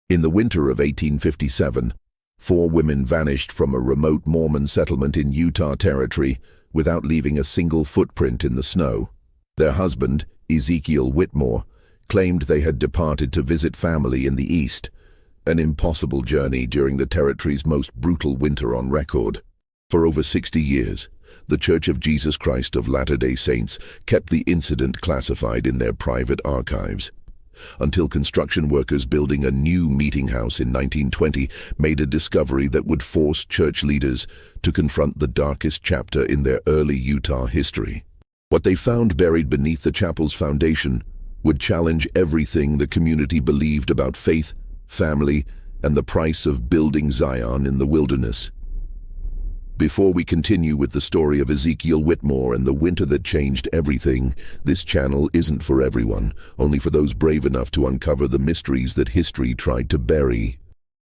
In the winter of 1857, 4 women vanished from a remote Mormon settlement in Utah Territory without leaving a single footprint in the snow. Their husband, Ezekiel Whitmore, claimed they had departed to visit family in the east, an impossible journey during the territory's most brutal winter on record. For over 60 years, the Church of Jesus Christ of Latter-day Saints kept the incident classified in their private archives, until construction workers building a new meeting house in 1920 made a discovery that would force church leaders to confront the darkest chapter in their early Utah history. What they found buried beneath the chapel's foundation would challenge everything the community believed about faith, family, and the price of building Zion in the wilderness. Before we continue with the story of Ezekiel Whitmore and the winter that changed everything, this channel isn't for everyone, only for those brave enough to uncover the mysteries that history tried to bury.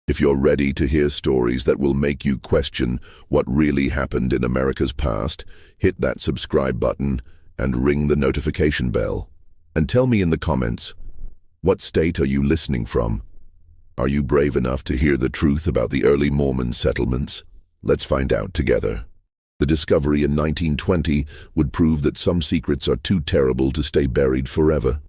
If you're ready to hear stories that will make you question what really happened in America's past, hit that subscribe button and ring the notification bell. And tell me in the comments, what state are you listening from? Are you brave enough to hear the truth about the early Mormon settlements? Let's find out together. The discovery in 1920 would prove that some secrets are too terrible to stay buried forever.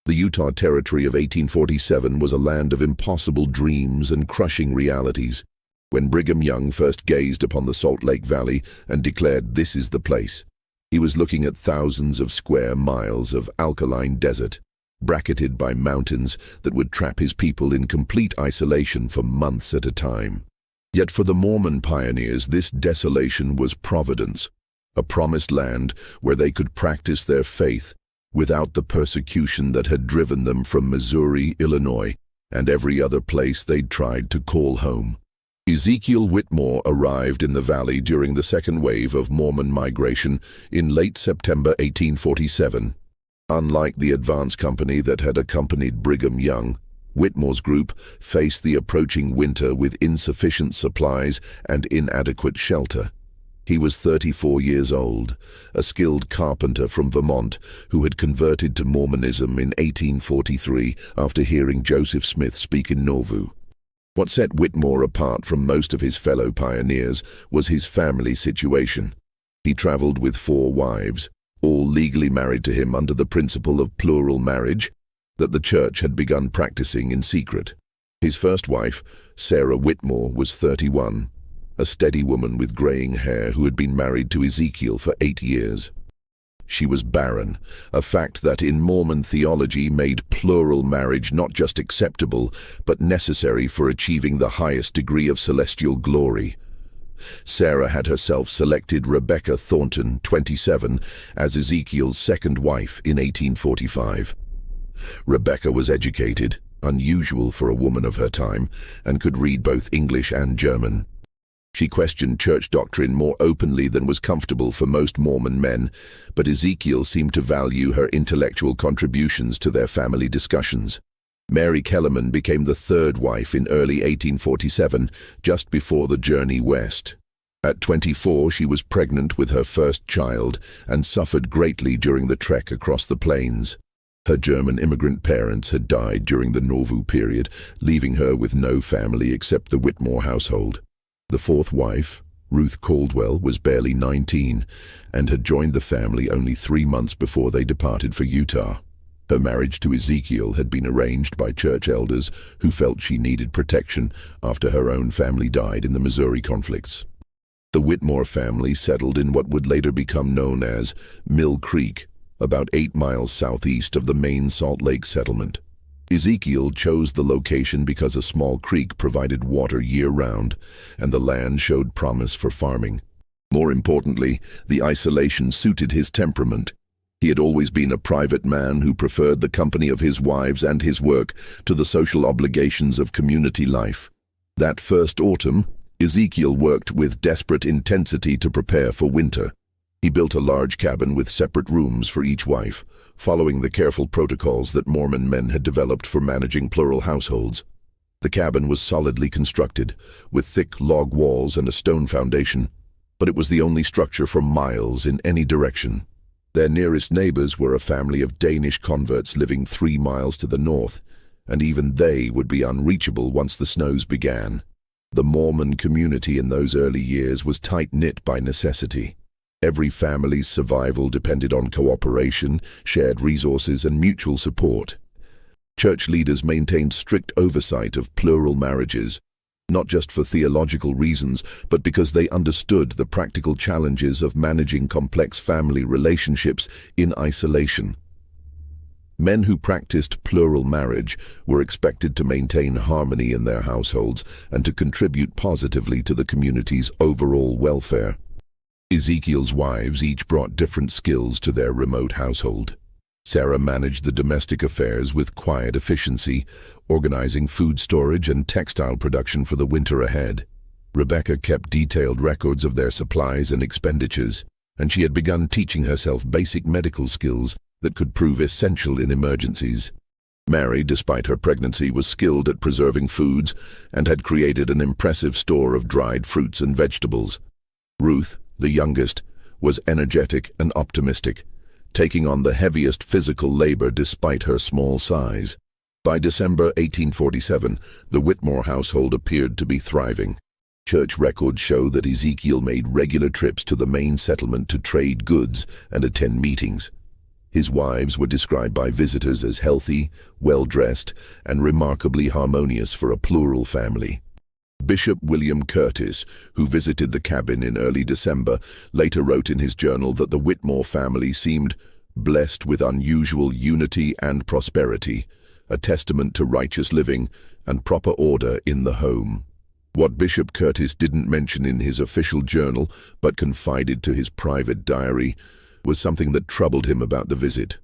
The Utah Territory of 1847 was a land of impossible dreams and crushing realities. When Brigham Young first gazed upon the Salt Lake Valley and declared this is the place, he was looking at thousands of square miles of alkaline desert, bracketed by mountains that would trap his people in complete isolation for months at a time. Yet for the Mormon pioneers, this desolation was providence, a promised land where they could practice their faith without the persecution that had driven them from Missouri, Illinois, and every other place they'd tried to call home. Ezekiel Whitmore arrived in the valley during the second wave of Mormon migration in late September 1847. Unlike the advance company that had accompanied Brigham Young, Whitmore's group faced the approaching winter with insufficient supplies and inadequate shelter. He was 34 years old, a skilled carpenter from Vermont who had converted to Mormonism in 1843 after hearing Joseph Smith speak in Nauvoo. What set Whitmore apart from most of his fellow pioneers was his family situation. He traveled with 4 wives, all legally married to him under the principle of plural marriage that the church had begun practicing in secret. His first wife, Sarah Whitmore, was 31, a steady woman with graying hair who had been married to Ezekiel for 8 years. She was barren, a fact that in Mormon theology made plural marriage not just acceptable, but necessary for achieving the highest degree of celestial glory. Sarah had herself selected Rebecca Thornton, 27, as Ezekiel's second wife in 1845. Rebecca was educated, unusual for a woman of her time, and could read both English and German. She questioned church doctrine more openly than was comfortable for most Mormon men, but Ezekiel seemed to value her intellectual contributions to their family discussions. Mary Kellerman became the third wife in early 1847, just before the journey west. At 24, she was pregnant with her first child and suffered greatly during the trek across the plains. Her German immigrant parents had died during the Nauvoo period, leaving her with no family except the Whitmore household. The fourth wife, Ruth Caldwell, was barely 19 and had joined the family only 3 months before they departed for Utah. Her marriage to Ezekiel had been arranged by church elders who felt she needed protection after her own family died in the Missouri conflicts. The Whitmore family settled in what would later become known as Mill Creek, about 8 miles southeast of the main Salt Lake settlement. Ezekiel chose the location because a small creek provided water year-round, and the land showed promise for farming. More importantly, the isolation suited his temperament. He had always been a private man who preferred the company of his wives and his work to the social obligations of community life. That first autumn, Ezekiel worked with desperate intensity to prepare for winter. He built a large cabin with separate rooms for each wife, following the careful protocols that Mormon men had developed for managing plural households. The cabin was solidly constructed, with thick log walls and a stone foundation, but it was the only structure for miles in any direction. Their nearest neighbors were a family of Danish converts living 3 miles to the north, and even they would be unreachable once the snows began. The Mormon community in those early years was tight-knit by necessity. Every family's survival depended on cooperation, shared resources, and mutual support. Church leaders maintained strict oversight of plural marriages, not just for theological reasons, but because they understood the practical challenges of managing complex family relationships in isolation. Men who practiced plural marriage were expected to maintain harmony in their households and to contribute positively to the community's overall welfare. Ezekiel's wives each brought different skills to their remote household. Sarah managed the domestic affairs with quiet efficiency, organizing food storage and textile production for the winter ahead. Rebecca kept detailed records of their supplies and expenditures, and she had begun teaching herself basic medical skills that could prove essential in emergencies. Mary, despite her pregnancy, was skilled at preserving foods and had created an impressive store of dried fruits and vegetables. Ruth, the youngest, was energetic and optimistic, taking on the heaviest physical labor despite her small size. By December 1847, the Whitmore household appeared to be thriving. Church records show that Ezekiel made regular trips to the main settlement to trade goods and attend meetings. His wives were described by visitors as healthy, well-dressed, and remarkably harmonious for a plural family. Bishop William Curtis, who visited the cabin in early December, later wrote in his journal that the Whitmore family seemed blessed with unusual unity and prosperity, a testament to righteous living and proper order in the home. What Bishop Curtis didn't mention in his official journal, but confided to his private diary, was something that troubled him about the visit.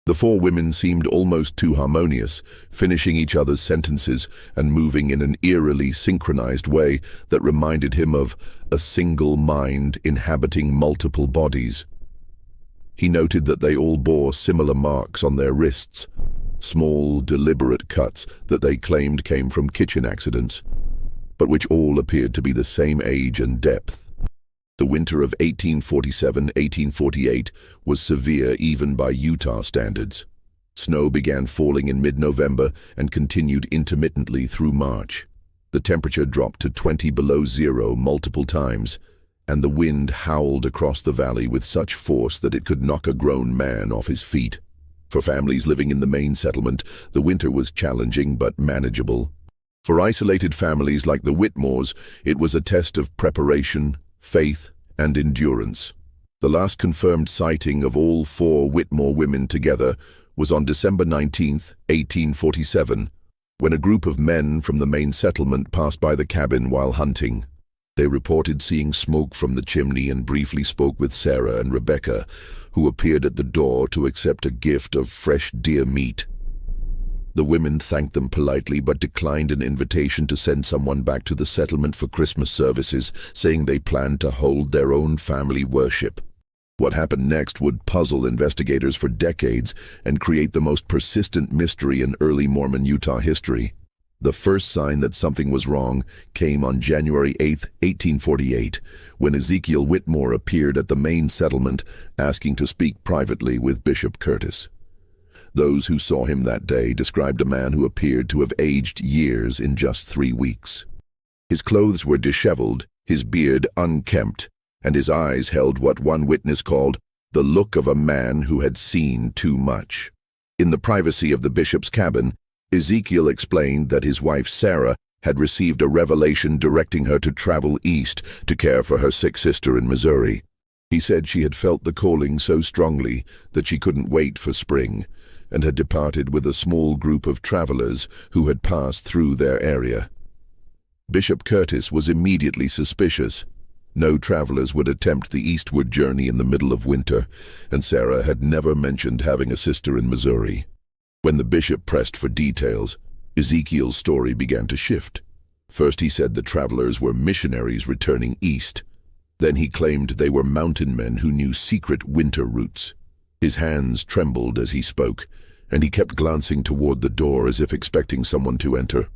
The four women seemed almost too harmonious, finishing each other's sentences and moving in an eerily synchronized way that reminded him of a single mind inhabiting multiple bodies. He noted that they all bore similar marks on their wrists, small, deliberate cuts that they claimed came from kitchen accidents, but which all appeared to be the same age and depth. The winter of 1847-1848 was severe even by Utah standards. Snow began falling in mid-November and continued intermittently through March. The temperature dropped to 20 below zero multiple times, and the wind howled across the valley with such force that it could knock a grown man off his feet. For families living in the main settlement, the winter was challenging but manageable. For isolated families like the Whitmores, it was a test of preparation, faith, and endurance. The last confirmed sighting of all four Whitmore women together was on December 19, 1847, when a group of men from the main settlement passed by the cabin while hunting. They reported seeing smoke from the chimney and briefly spoke with Sarah and Rebecca, who appeared at the door to accept a gift of fresh deer meat. The women thanked them politely but declined an invitation to send someone back to the settlement for Christmas services, saying they planned to hold their own family worship. What happened next would puzzle investigators for decades and create the most persistent mystery in early Mormon Utah history. The first sign that something was wrong came on January 8, 1848, when Ezekiel Whitmore appeared at the main settlement asking to speak privately with Bishop Curtis. Those who saw him that day described a man who appeared to have aged years in just 3 weeks. His clothes were disheveled, his beard unkempt, and his eyes held what one witness called the look of a man who had seen too much. In the privacy of the bishop's cabin, Ezekiel explained that his wife Sarah had received a revelation directing her to travel east to care for her sick sister in Missouri. He said she had felt the calling so strongly that she couldn't wait for spring, and had departed with a small group of travelers who had passed through their area. Bishop Curtis was immediately suspicious. No travelers would attempt the eastward journey in the middle of winter, and Sarah had never mentioned having a sister in Missouri. When the bishop pressed for details, Ezekiel's story began to shift. First he said the travelers were missionaries returning east. Then he claimed they were mountain men who knew secret winter routes. His hands trembled as he spoke, and he kept glancing toward the door as if expecting someone to enter.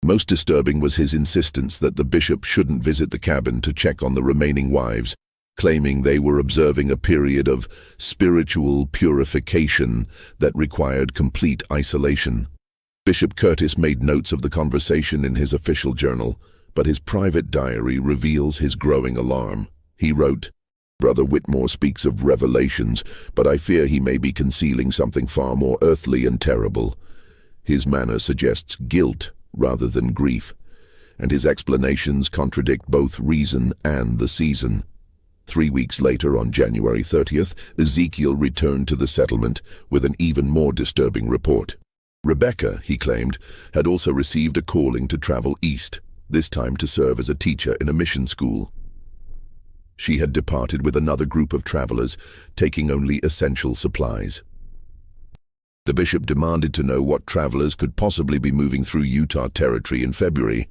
Most disturbing was his insistence that the bishop shouldn't visit the cabin to check on the remaining wives, claiming they were observing a period of spiritual purification that required complete isolation. Bishop Curtis made notes of the conversation in his official journal, but his private diary reveals his growing alarm. He wrote, "Brother Whitmore speaks of revelations, but I fear he may be concealing something far more earthly and terrible. His manner suggests guilt rather than grief, and his explanations contradict both reason and the season." 3 weeks later, on January 30th, Ezekiel returned to the settlement with an even more disturbing report. Rebecca, he claimed, had also received a calling to travel east, this time to serve as a teacher in a mission school. She had departed with another group of travelers, taking only essential supplies. The bishop demanded to know what travelers could possibly be moving through Utah territory in February,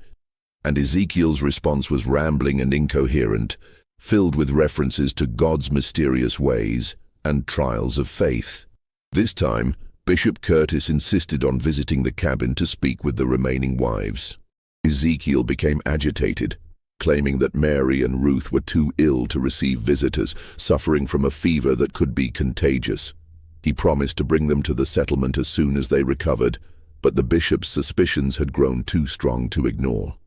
and Ezekiel's response was rambling and incoherent, filled with references to God's mysterious ways and trials of faith. This time, Bishop Curtis insisted on visiting the cabin to speak with the remaining wives. Ezekiel became agitated, claiming that Mary and Ruth were too ill to receive visitors, suffering from a fever that could be contagious. He promised to bring them to the settlement as soon as they recovered, but the bishop's suspicions had grown too strong to ignore.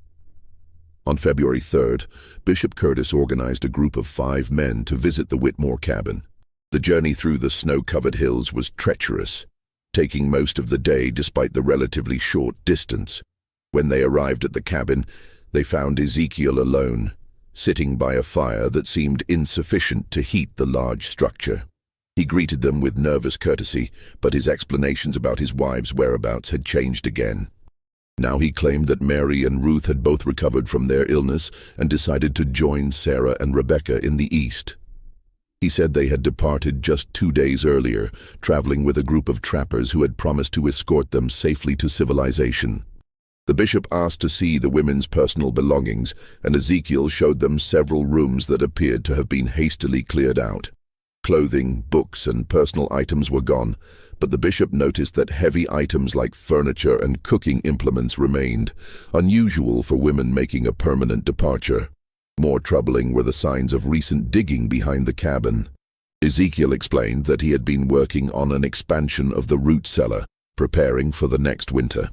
On February 3rd, Bishop Curtis organized a group of 5 men to visit the Whitmore cabin. The journey through the snow-covered hills was treacherous, taking most of the day despite the relatively short distance. When they arrived at the cabin, they found Ezekiel alone, sitting by a fire that seemed insufficient to heat the large structure. He greeted them with nervous courtesy, but his explanations about his wives' whereabouts had changed again. Now he claimed that Mary and Ruth had both recovered from their illness and decided to join Sarah and Rebecca in the east. He said they had departed just 2 days earlier, traveling with a group of trappers who had promised to escort them safely to civilization. The bishop asked to see the women's personal belongings, and Ezekiel showed them several rooms that appeared to have been hastily cleared out. Clothing, books, and personal items were gone, but the bishop noticed that heavy items like furniture and cooking implements remained, unusual for women making a permanent departure. More troubling were the signs of recent digging behind the cabin. Ezekiel explained that he had been working on an expansion of the root cellar, preparing for the next winter.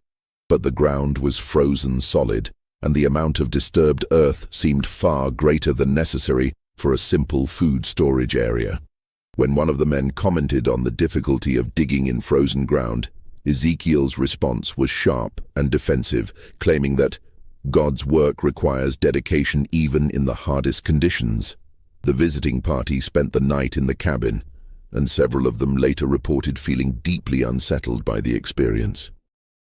But the ground was frozen solid, and the amount of disturbed earth seemed far greater than necessary for a simple food storage area. When one of the men commented on the difficulty of digging in frozen ground, Ezekiel's response was sharp and defensive, claiming that God's work requires dedication even in the hardest conditions. The visiting party spent the night in the cabin, and several of them later reported feeling deeply unsettled by the experience.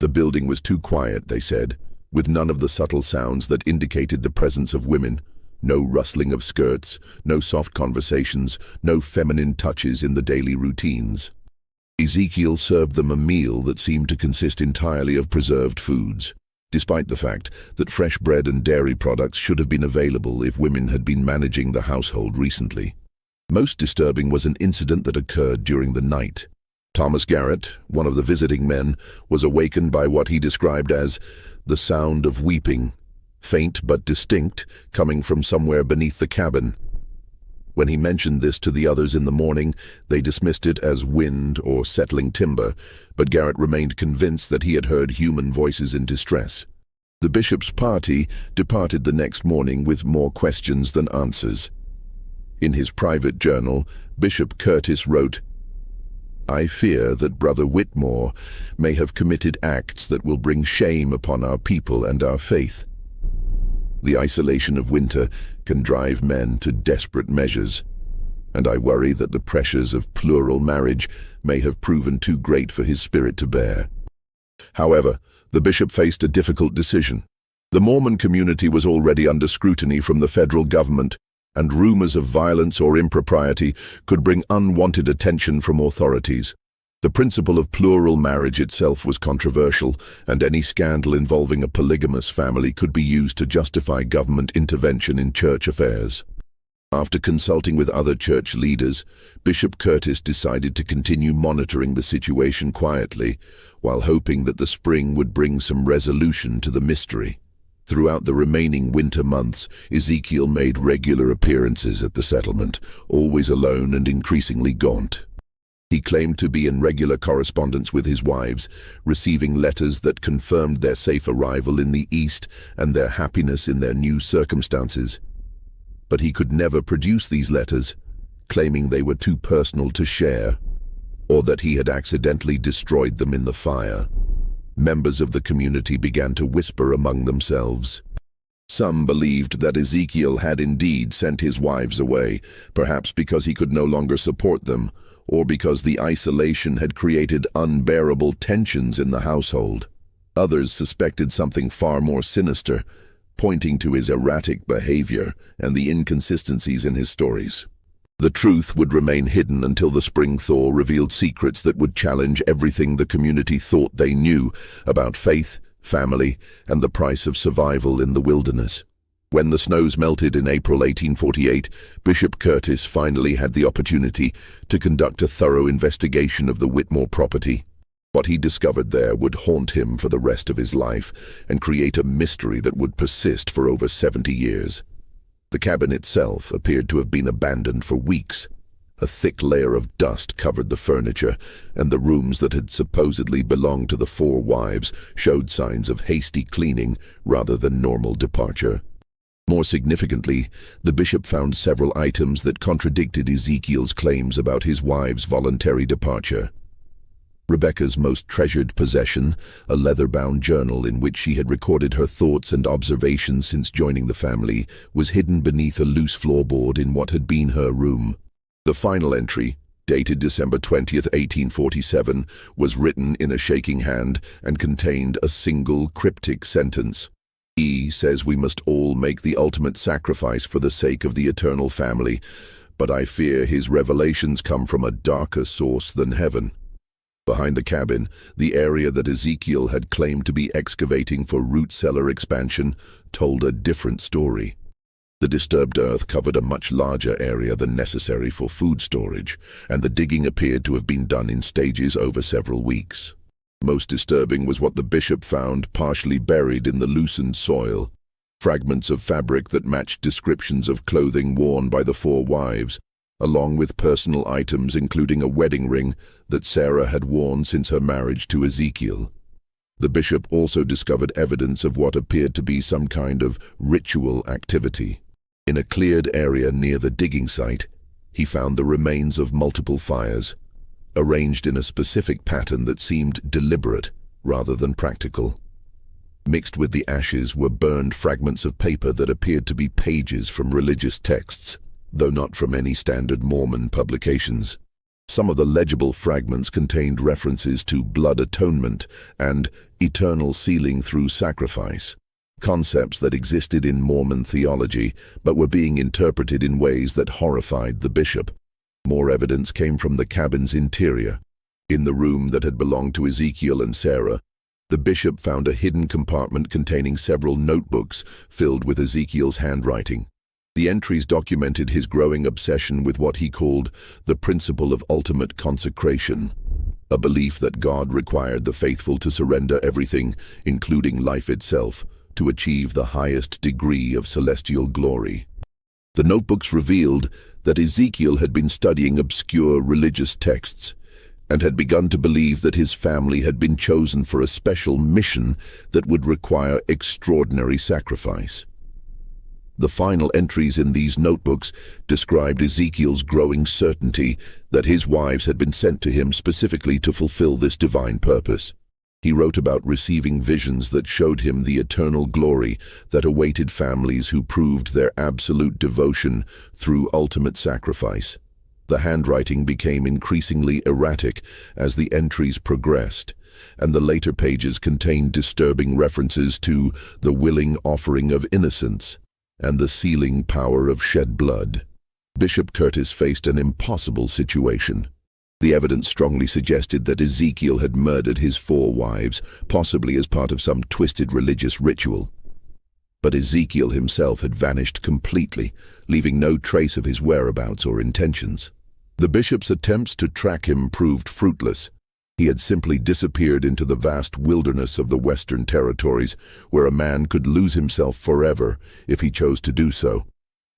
The building was too quiet, they said, with none of the subtle sounds that indicated the presence of women. No rustling of skirts, no soft conversations, no feminine touches in the daily routines. Ezekiel served them a meal that seemed to consist entirely of preserved foods, despite the fact that fresh bread and dairy products should have been available if women had been managing the household recently. Most disturbing was an incident that occurred during the night. Thomas Garrett, one of the visiting men, was awakened by what he described as the sound of weeping, faint but distinct, coming from somewhere beneath the cabin. When he mentioned this to the others in the morning, they dismissed it as wind or settling timber, but Garrett remained convinced that he had heard human voices in distress. The bishop's party departed the next morning with more questions than answers. In his private journal, Bishop Curtis wrote, "I fear that Brother Whitmore may have committed acts that will bring shame upon our people and our faith. The isolation of winter can drive men to desperate measures, and I worry that the pressures of plural marriage may have proven too great for his spirit to bear." However, the bishop faced a difficult decision. The Mormon community was already under scrutiny from the federal government, and rumors of violence or impropriety could bring unwanted attention from authorities. The principle of plural marriage itself was controversial, and any scandal involving a polygamous family could be used to justify government intervention in church affairs. After consulting with other church leaders, Bishop Curtis decided to continue monitoring the situation quietly, while hoping that the spring would bring some resolution to the mystery. Throughout the remaining winter months, Ezekiel made regular appearances at the settlement, always alone and increasingly gaunt. He claimed to be in regular correspondence with his wives, receiving letters that confirmed their safe arrival in the East and their happiness in their new circumstances. But he could never produce these letters, claiming they were too personal to share, or that he had accidentally destroyed them in the fire. Members of the community began to whisper among themselves. Some believed that Ezekiel had indeed sent his wives away, perhaps because he could no longer support them, or because the isolation had created unbearable tensions in the household. Others suspected something far more sinister, pointing to his erratic behavior and the inconsistencies in his stories. The truth would remain hidden until the spring thaw revealed secrets that would challenge everything the community thought they knew about faith, family, and the price of survival in the wilderness. When the snows melted in April 1848, Bishop Curtis finally had the opportunity to conduct a thorough investigation of the Whitmore property. What he discovered there would haunt him for the rest of his life and create a mystery that would persist for over 70 years. The cabin itself appeared to have been abandoned for weeks. A thick layer of dust covered the furniture, and the rooms that had supposedly belonged to the four wives showed signs of hasty cleaning rather than normal departure. More significantly, the bishop found several items that contradicted Ezekiel's claims about his wives' voluntary departure. Rebecca's most treasured possession, a leather-bound journal in which she had recorded her thoughts and observations since joining the family, was hidden beneath a loose floorboard in what had been her room. The final entry, dated December 20th, 1847, was written in a shaking hand and contained a single cryptic sentence. He says we must all make the ultimate sacrifice for the sake of the eternal family, but I fear his revelations come from a darker source than heaven. Behind the cabin, the area that Ezekiel had claimed to be excavating for root cellar expansion told a different story. The disturbed earth covered a much larger area than necessary for food storage, and the digging appeared to have been done in stages over several weeks. Most disturbing was what the bishop found partially buried in the loosened soil. Fragments of fabric that matched descriptions of clothing worn by the four wives, along with personal items including a wedding ring that Sarah had worn since her marriage to Ezekiel. The bishop also discovered evidence of what appeared to be some kind of ritual activity. In a cleared area near the digging site, he found the remains of multiple fires, arranged in a specific pattern that seemed deliberate rather than practical. Mixed with the ashes were burned fragments of paper that appeared to be pages from religious texts, though not from any standard Mormon publications. Some of the legible fragments contained references to blood atonement and eternal sealing through sacrifice, concepts that existed in Mormon theology but were being interpreted in ways that horrified the bishop. More evidence came from the cabin's interior. In the room that had belonged to Ezekiel and Sarah, the bishop found a hidden compartment containing several notebooks filled with Ezekiel's handwriting. The entries documented his growing obsession with what he called the principle of ultimate consecration, a belief that God required the faithful to surrender everything, including life itself, to achieve the highest degree of celestial glory. The notebooks revealed that Ezekiel had been studying obscure religious texts and had begun to believe that his family had been chosen for a special mission that would require extraordinary sacrifice. The final entries in these notebooks described Ezekiel's growing certainty that his wives had been sent to him specifically to fulfill this divine purpose. He wrote about receiving visions that showed him the eternal glory that awaited families who proved their absolute devotion through ultimate sacrifice. The handwriting became increasingly erratic as the entries progressed, and the later pages contained disturbing references to the willing offering of innocence and the sealing power of shed blood. Bishop Curtis faced an impossible situation. The evidence strongly suggested that Ezekiel had murdered his four wives, possibly as part of some twisted religious ritual. But Ezekiel himself had vanished completely, leaving no trace of his whereabouts or intentions. The bishop's attempts to track him proved fruitless. He had simply disappeared into the vast wilderness of the Western Territories, where a man could lose himself forever if he chose to do so.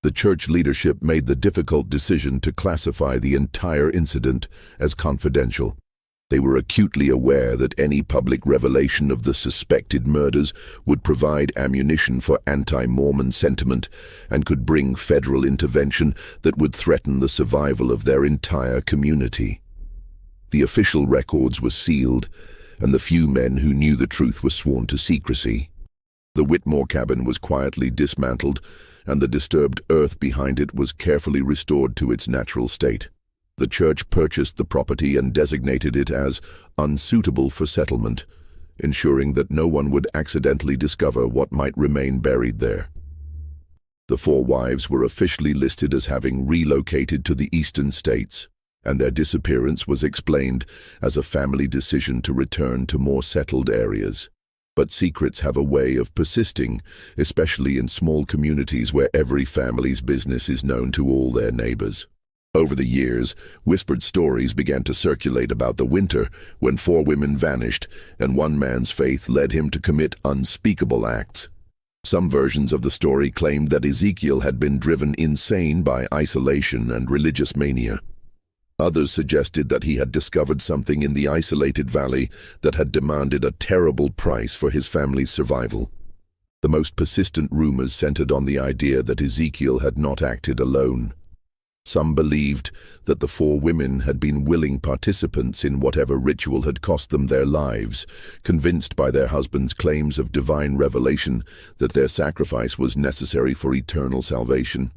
The church leadership made the difficult decision to classify the entire incident as confidential. They were acutely aware that any public revelation of the suspected murders would provide ammunition for anti-Mormon sentiment and could bring federal intervention that would threaten the survival of their entire community. The official records were sealed, and the few men who knew the truth were sworn to secrecy. The Whitmore cabin was quietly dismantled, and the disturbed earth behind it was carefully restored to its natural state. The church purchased the property and designated it as unsuitable for settlement, ensuring that no one would accidentally discover what might remain buried there. The four wives were officially listed as having relocated to the eastern states, and their disappearance was explained as a family decision to return to more settled areas. But secrets have a way of persisting, especially in small communities where every family's business is known to all their neighbors. Over the years, whispered stories began to circulate about the winter when four women vanished and one man's faith led him to commit unspeakable acts. Some versions of the story claimed that Ezekiel had been driven insane by isolation and religious mania. Others suggested that he had discovered something in the isolated valley that had demanded a terrible price for his family's survival. The most persistent rumors centered on the idea that Ezekiel had not acted alone. Some believed that the four women had been willing participants in whatever ritual had cost them their lives, convinced by their husbands' claims of divine revelation that their sacrifice was necessary for eternal salvation.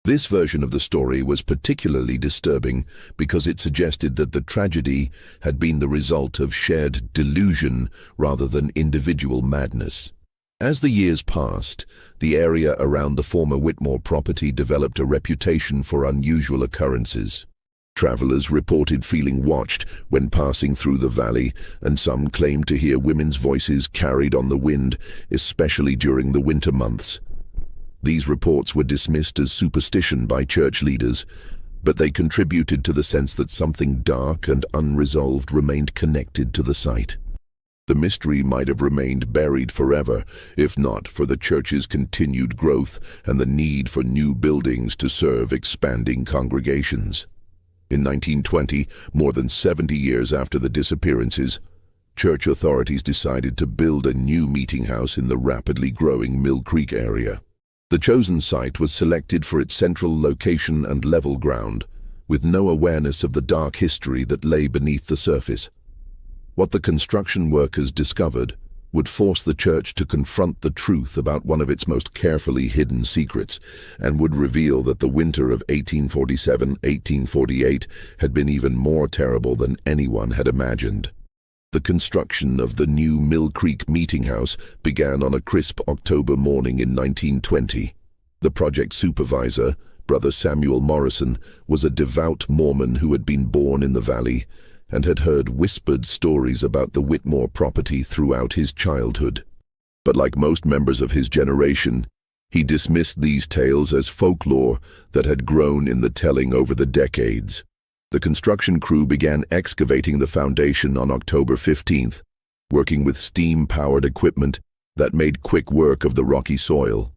This version of the story was particularly disturbing because it suggested that the tragedy had been the result of shared delusion rather than individual madness. As the years passed, the area around the former Whitmore property developed a reputation for unusual occurrences. Travelers reported feeling watched when passing through the valley, and some claimed to hear women's voices carried on the wind, especially during the winter months. These reports were dismissed as superstition by church leaders, but they contributed to the sense that something dark and unresolved remained connected to the site. The mystery might have remained buried forever, if not for the church's continued growth and the need for new buildings to serve expanding congregations. In 1920, more than 70 years after the disappearances, church authorities decided to build a new meeting house in the rapidly growing Mill Creek area. The chosen site was selected for its central location and level ground, with no awareness of the dark history that lay beneath the surface. What the construction workers discovered would force the church to confront the truth about one of its most carefully hidden secrets, and would reveal that the winter of 1847-1848 had been even more terrible than anyone had imagined. The construction of the new Mill Creek Meeting House began on a crisp October morning in 1920. The project supervisor, Brother Samuel Morrison, was a devout Mormon who had been born in the valley and had heard whispered stories about the Whitmore property throughout his childhood. But like most members of his generation, he dismissed these tales as folklore that had grown in the telling over the decades. The construction crew began excavating the foundation on October 15th, working with steam-powered equipment that made quick work of the rocky soil.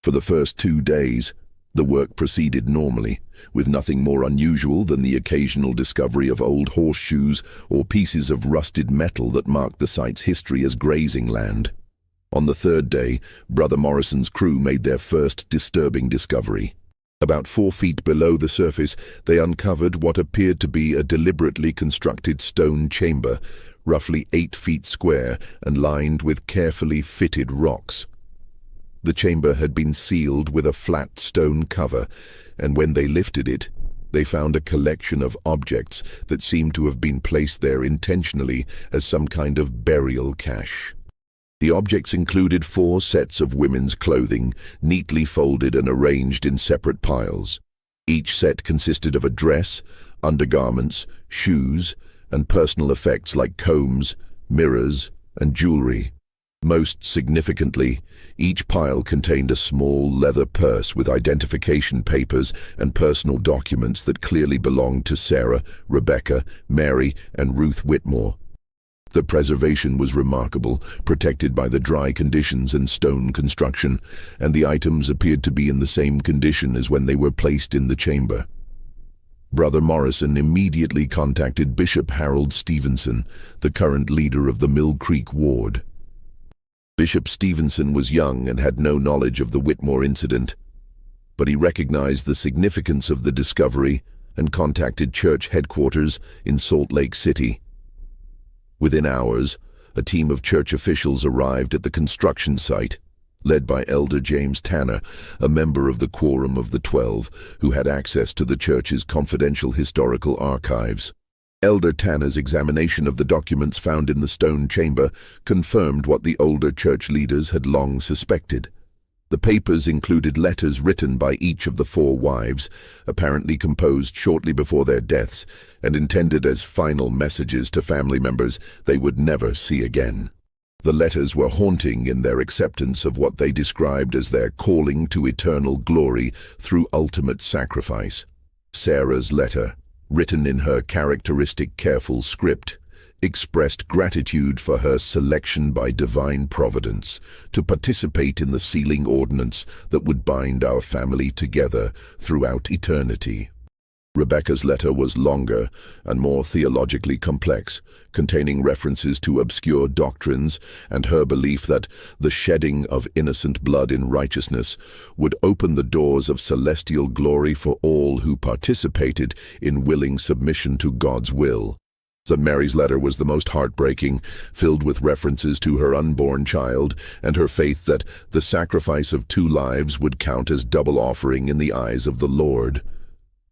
For the first 2 days, the work proceeded normally, with nothing more unusual than the occasional discovery of old horseshoes or pieces of rusted metal that marked the site's history as grazing land. On the third day, Brother Morrison's crew made their first disturbing discovery. About 4 feet below the surface, they uncovered what appeared to be a deliberately constructed stone chamber, roughly 8 feet square and lined with carefully fitted rocks. The chamber had been sealed with a flat stone cover, and when they lifted it, they found a collection of objects that seemed to have been placed there intentionally as some kind of burial cache. The objects included 4 sets of women's clothing, neatly folded and arranged in separate piles. Each set consisted of a dress, undergarments, shoes, and personal effects like combs, mirrors, and jewelry. Most significantly, each pile contained a small leather purse with identification papers and personal documents that clearly belonged to Sarah, Rebecca, Mary, and Ruth Whitmore. The preservation was remarkable, protected by the dry conditions and stone construction, and the items appeared to be in the same condition as when they were placed in the chamber. Brother Morrison immediately contacted Bishop Harold Stevenson, the current leader of the Mill Creek Ward. Bishop Stevenson was young and had no knowledge of the Whitmore incident, but he recognized the significance of the discovery and contacted church headquarters in Salt Lake City. Within hours, a team of church officials arrived at the construction site, led by Elder James Tanner, a member of the Quorum of the 12, who had access to the church's confidential historical archives. Elder Tanner's examination of the documents found in the stone chamber confirmed what the older church leaders had long suspected. The papers included letters written by each of the 4 wives, apparently composed shortly before their deaths, and intended as final messages to family members they would never see again. The letters were haunting in their acceptance of what they described as their calling to eternal glory through ultimate sacrifice. Sarah's letter, written in her characteristic careful script, expressed gratitude for her selection by divine providence to participate in the sealing ordinance that would bind our family together throughout eternity. Rebecca's letter was longer and more theologically complex, containing references to obscure doctrines and her belief that the shedding of innocent blood in righteousness would open the doors of celestial glory for all who participated in willing submission to God's will. St. Mary's letter was the most heartbreaking, filled with references to her unborn child and her faith that the sacrifice of 2 lives would count as double offering in the eyes of the Lord.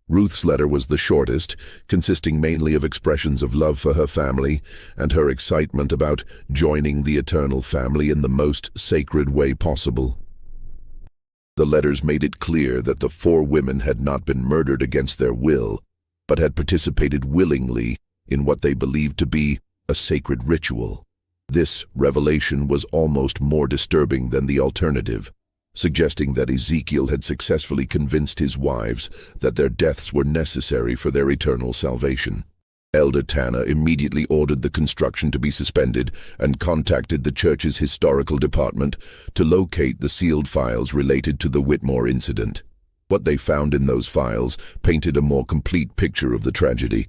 Ruth's letter was the shortest, consisting mainly of expressions of love for her family and her excitement about joining the eternal family in the most sacred way possible. The letters made it clear that the 4 women had not been murdered against their will, but had participated willingly in what they believed to be a sacred ritual. This revelation was almost more disturbing than the alternative, suggesting that Ezekiel had successfully convinced his wives that their deaths were necessary for their eternal salvation. Elder Tanner immediately ordered the construction to be suspended and contacted the church's historical department to locate the sealed files related to the Whitmore incident. What they found in those files painted a more complete picture of the tragedy,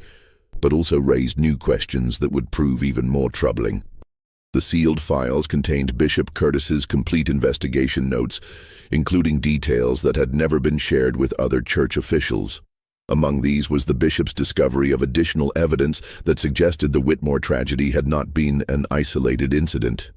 but also raised new questions that would prove even more troubling. The sealed files contained Bishop Curtis's complete investigation notes, including details that had never been shared with other church officials. Among these was the bishop's discovery of additional evidence that suggested the Whitmore tragedy had not been an isolated incident.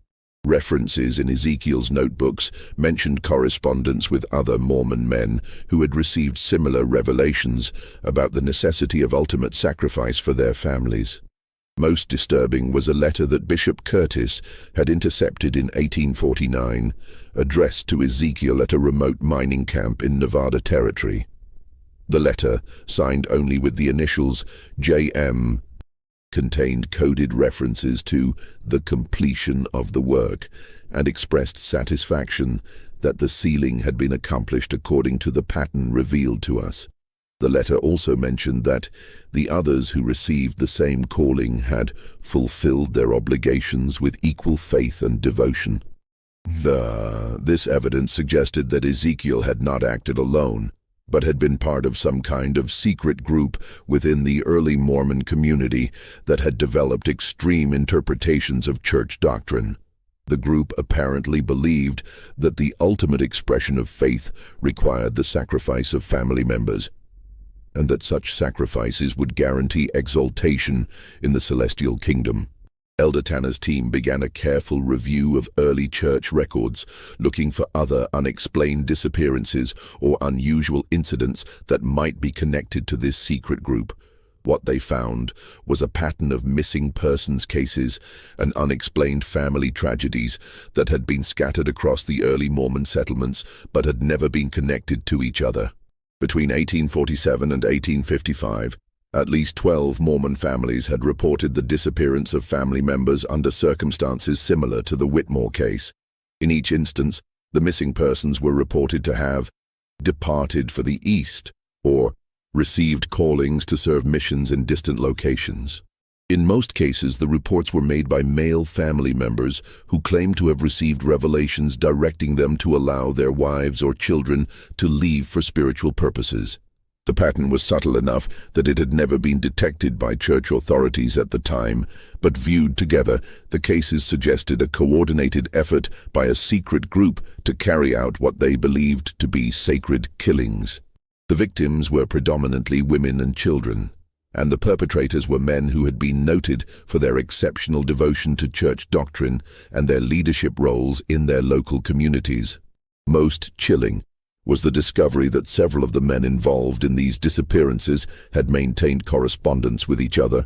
References in Ezekiel's notebooks mentioned correspondence with other Mormon men who had received similar revelations about the necessity of ultimate sacrifice for their families. Most disturbing was a letter that Bishop Curtis had intercepted in 1849, addressed to Ezekiel at a remote mining camp in Nevada Territory. The letter, signed only with the initials J.M., contained coded references to the completion of the work and expressed satisfaction that the sealing had been accomplished according to the pattern revealed to us. The letter also mentioned that the others who received the same calling had fulfilled their obligations with equal faith and devotion. This evidence suggested that Ezekiel had not acted alone, but had been part of some kind of secret group within the early Mormon community that had developed extreme interpretations of church doctrine. The group apparently believed that the ultimate expression of faith required the sacrifice of family members, and that such sacrifices would guarantee exaltation in the celestial kingdom. Elder Tanner's team began a careful review of early church records, looking for other unexplained disappearances or unusual incidents that might be connected to this secret group. What they found was a pattern of missing persons cases and unexplained family tragedies that had been scattered across the early Mormon settlements but had never been connected to each other. Between 1847 and 1855, at least 12 Mormon families had reported the disappearance of family members under circumstances similar to the Whitmore case. In each instance, the missing persons were reported to have departed for the East or received callings to serve missions in distant locations. In most cases, the reports were made by male family members who claimed to have received revelations directing them to allow their wives or children to leave for spiritual purposes. The pattern was subtle enough that it had never been detected by church authorities at the time, but viewed together, the cases suggested a coordinated effort by a secret group to carry out what they believed to be sacred killings. The victims were predominantly women and children, and the perpetrators were men who had been noted for their exceptional devotion to church doctrine and their leadership roles in their local communities. Most chilling was the discovery that several of the men involved in these disappearances had maintained correspondence with each other,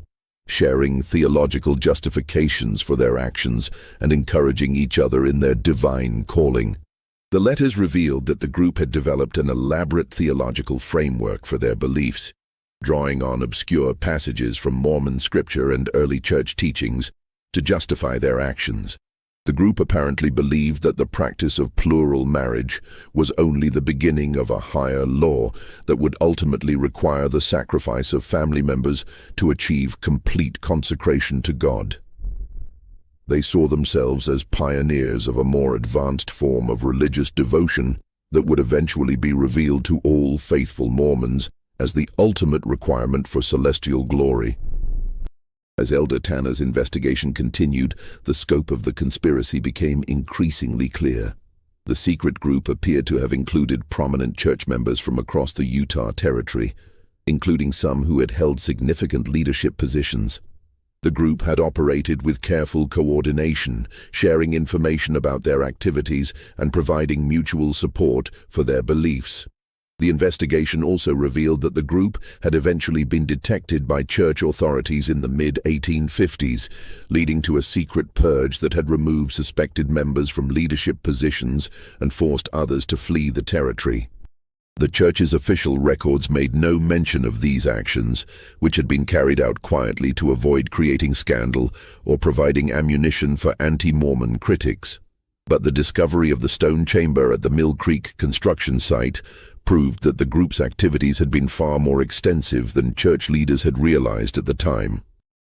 sharing theological justifications for their actions and encouraging each other in their divine calling. The letters revealed that the group had developed an elaborate theological framework for their beliefs, drawing on obscure passages from Mormon scripture and early church teachings to justify their actions. The group apparently believed that the practice of plural marriage was only the beginning of a higher law that would ultimately require the sacrifice of family members to achieve complete consecration to God. They saw themselves as pioneers of a more advanced form of religious devotion that would eventually be revealed to all faithful Mormons as the ultimate requirement for celestial glory. As Elder Tanner's investigation continued, the scope of the conspiracy became increasingly clear. The secret group appeared to have included prominent church members from across the Utah Territory, including some who had held significant leadership positions. The group had operated with careful coordination, sharing information about their activities and providing mutual support for their beliefs. The investigation also revealed that the group had eventually been detected by church authorities in the mid-1850s, leading to a secret purge that had removed suspected members from leadership positions and forced others to flee the territory. The church's official records made no mention of these actions, which had been carried out quietly to avoid creating scandal or providing ammunition for anti-Mormon critics. But the discovery of the stone chamber at the Mill Creek construction site proved that the group's activities had been far more extensive than church leaders had realized at the time.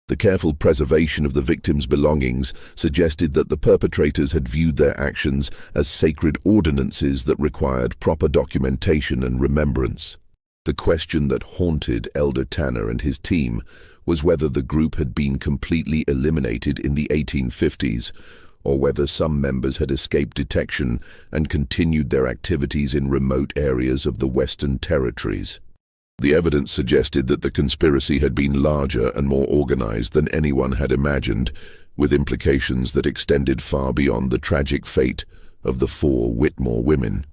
The careful preservation of the victims' belongings suggested that the perpetrators had viewed their actions as sacred ordinances that required proper documentation and remembrance. The question that haunted Elder Tanner and his team was whether the group had been completely eliminated in the 1850s, or whether some members had escaped detection and continued their activities in remote areas of the Western Territories. The evidence suggested that the conspiracy had been larger and more organized than anyone had imagined, with implications that extended far beyond the tragic fate of the 4 Whitmore women.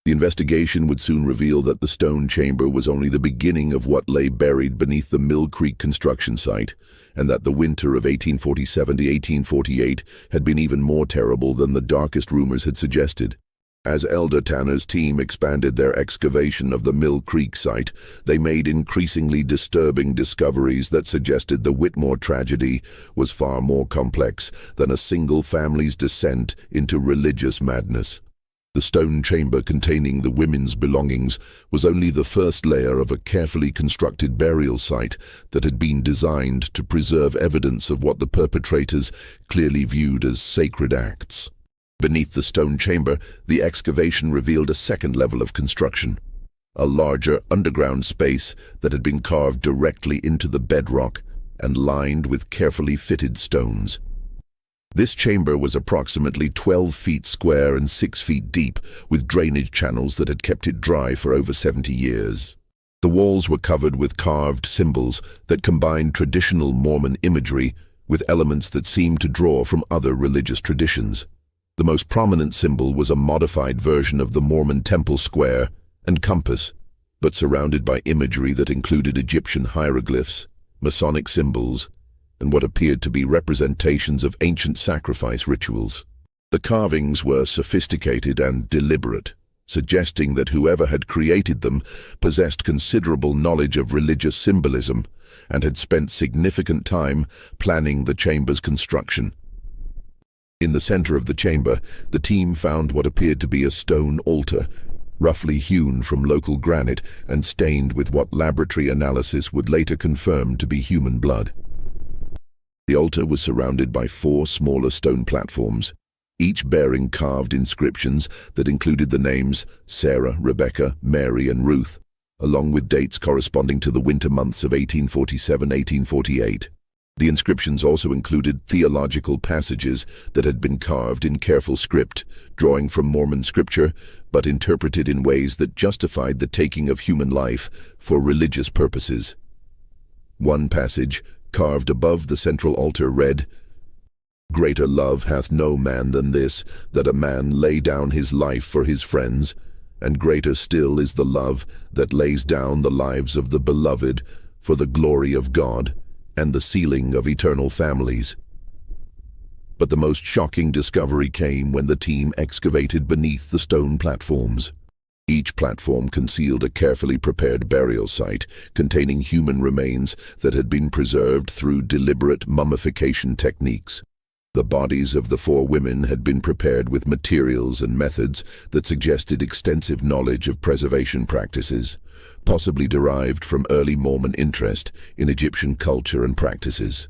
The investigation would soon reveal that the stone chamber was only the beginning of what lay buried beneath the Mill Creek construction site, and that the winter of 1847 to 1848 had been even more terrible than the darkest rumors had suggested. As Elder Tanner's team expanded their excavation of the Mill Creek site, they made increasingly disturbing discoveries that suggested the Whitmore tragedy was far more complex than a single family's descent into religious madness. The stone chamber containing the women's belongings was only the first layer of a carefully constructed burial site that had been designed to preserve evidence of what the perpetrators clearly viewed as sacred acts. Beneath the stone chamber, the excavation revealed a second level of construction, a larger underground space that had been carved directly into the bedrock and lined with carefully fitted stones. This chamber was approximately 12 feet square and 6 feet deep, with drainage channels that had kept it dry for over 70 years. The walls were covered with carved symbols that combined traditional Mormon imagery with elements that seemed to draw from other religious traditions. The most prominent symbol was a modified version of the Mormon temple square and compass, but surrounded by imagery that included Egyptian hieroglyphs, Masonic symbols, and what appeared to be representations of ancient sacrifice rituals. The carvings were sophisticated and deliberate, suggesting that whoever had created them possessed considerable knowledge of religious symbolism and had spent significant time planning the chamber's construction. In the center of the chamber, the team found what appeared to be a stone altar, roughly hewn from local granite and stained with what laboratory analysis would later confirm to be human blood. The altar was surrounded by 4 smaller stone platforms, each bearing carved inscriptions that included the names Sarah, Rebecca, Mary, and Ruth, along with dates corresponding to the winter months of 1847-1848. The inscriptions also included theological passages that had been carved in careful script, drawing from Mormon scripture, but interpreted in ways that justified the taking of human life for religious purposes. One passage, carved above the central altar, read, "Greater love hath no man than this, that a man lay down his life for his friends, and greater still is the love that lays down the lives of the beloved for the glory of God and the sealing of eternal families." But the most shocking discovery came when the team excavated beneath the stone platforms. Each platform concealed a carefully prepared burial site containing human remains that had been preserved through deliberate mummification techniques. The bodies of the 4 women had been prepared with materials and methods that suggested extensive knowledge of preservation practices, possibly derived from early Mormon interest in Egyptian culture and practices.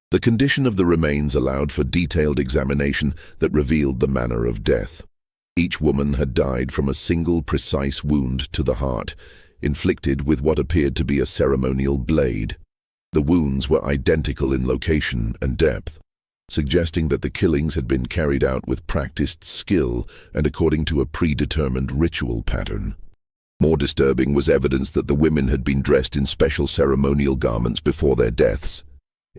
The condition of the remains allowed for detailed examination that revealed the manner of death. Each woman had died from a single precise wound to the heart, inflicted with what appeared to be a ceremonial blade. The wounds were identical in location and depth, suggesting that the killings had been carried out with practiced skill and according to a predetermined ritual pattern. More disturbing was evidence that the women had been dressed in special ceremonial garments before their deaths,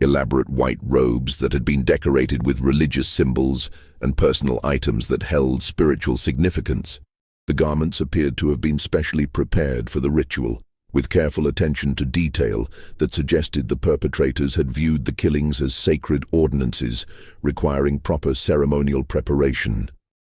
elaborate white robes that had been decorated with religious symbols and personal items that held spiritual significance. The garments appeared to have been specially prepared for the ritual, with careful attention to detail that suggested the perpetrators had viewed the killings as sacred ordinances, requiring proper ceremonial preparation.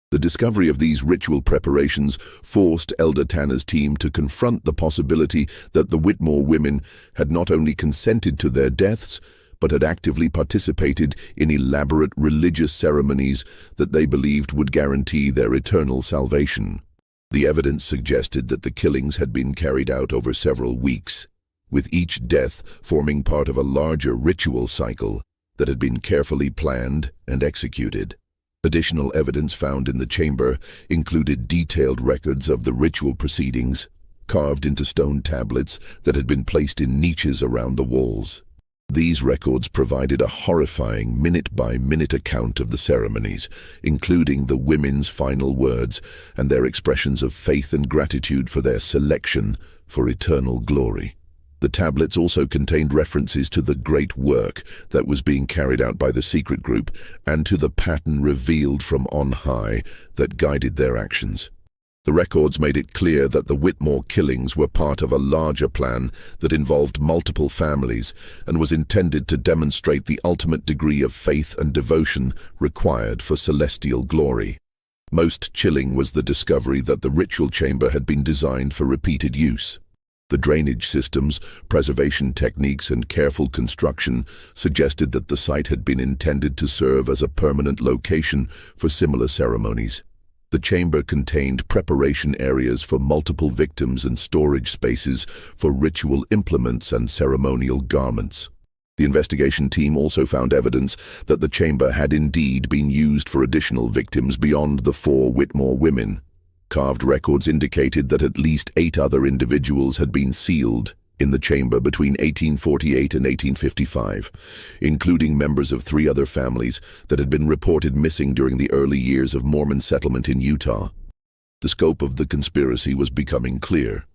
The discovery of these ritual preparations forced Elder Tanner's team to confront the possibility that the Whitmore women had not only consented to their deaths, but had actively participated in elaborate religious ceremonies that they believed would guarantee their eternal salvation. The evidence suggested that the killings had been carried out over several weeks, with each death forming part of a larger ritual cycle that had been carefully planned and executed. Additional evidence found in the chamber included detailed records of the ritual proceedings, carved into stone tablets that had been placed in niches around the walls. These records provided a horrifying minute-by-minute account of the ceremonies, including the women's final words and their expressions of faith and gratitude for their selection for eternal glory. The tablets also contained references to the great work that was being carried out by the secret group and to the pattern revealed from on high that guided their actions. The records made it clear that the Whitmore killings were part of a larger plan that involved multiple families and was intended to demonstrate the ultimate degree of faith and devotion required for celestial glory. Most chilling was the discovery that the ritual chamber had been designed for repeated use. The drainage systems, preservation techniques, and careful construction suggested that the site had been intended to serve as a permanent location for similar ceremonies. The chamber contained preparation areas for multiple victims and storage spaces for ritual implements and ceremonial garments. The investigation team also found evidence that the chamber had indeed been used for additional victims beyond the 4 Whitmore women. Carved records indicated that at least 8 other individuals had been sealed in the chamber between 1848 and 1855, including members of 3 other families that had been reported missing during the early years of Mormon settlement in Utah. The scope of the conspiracy was becoming clear.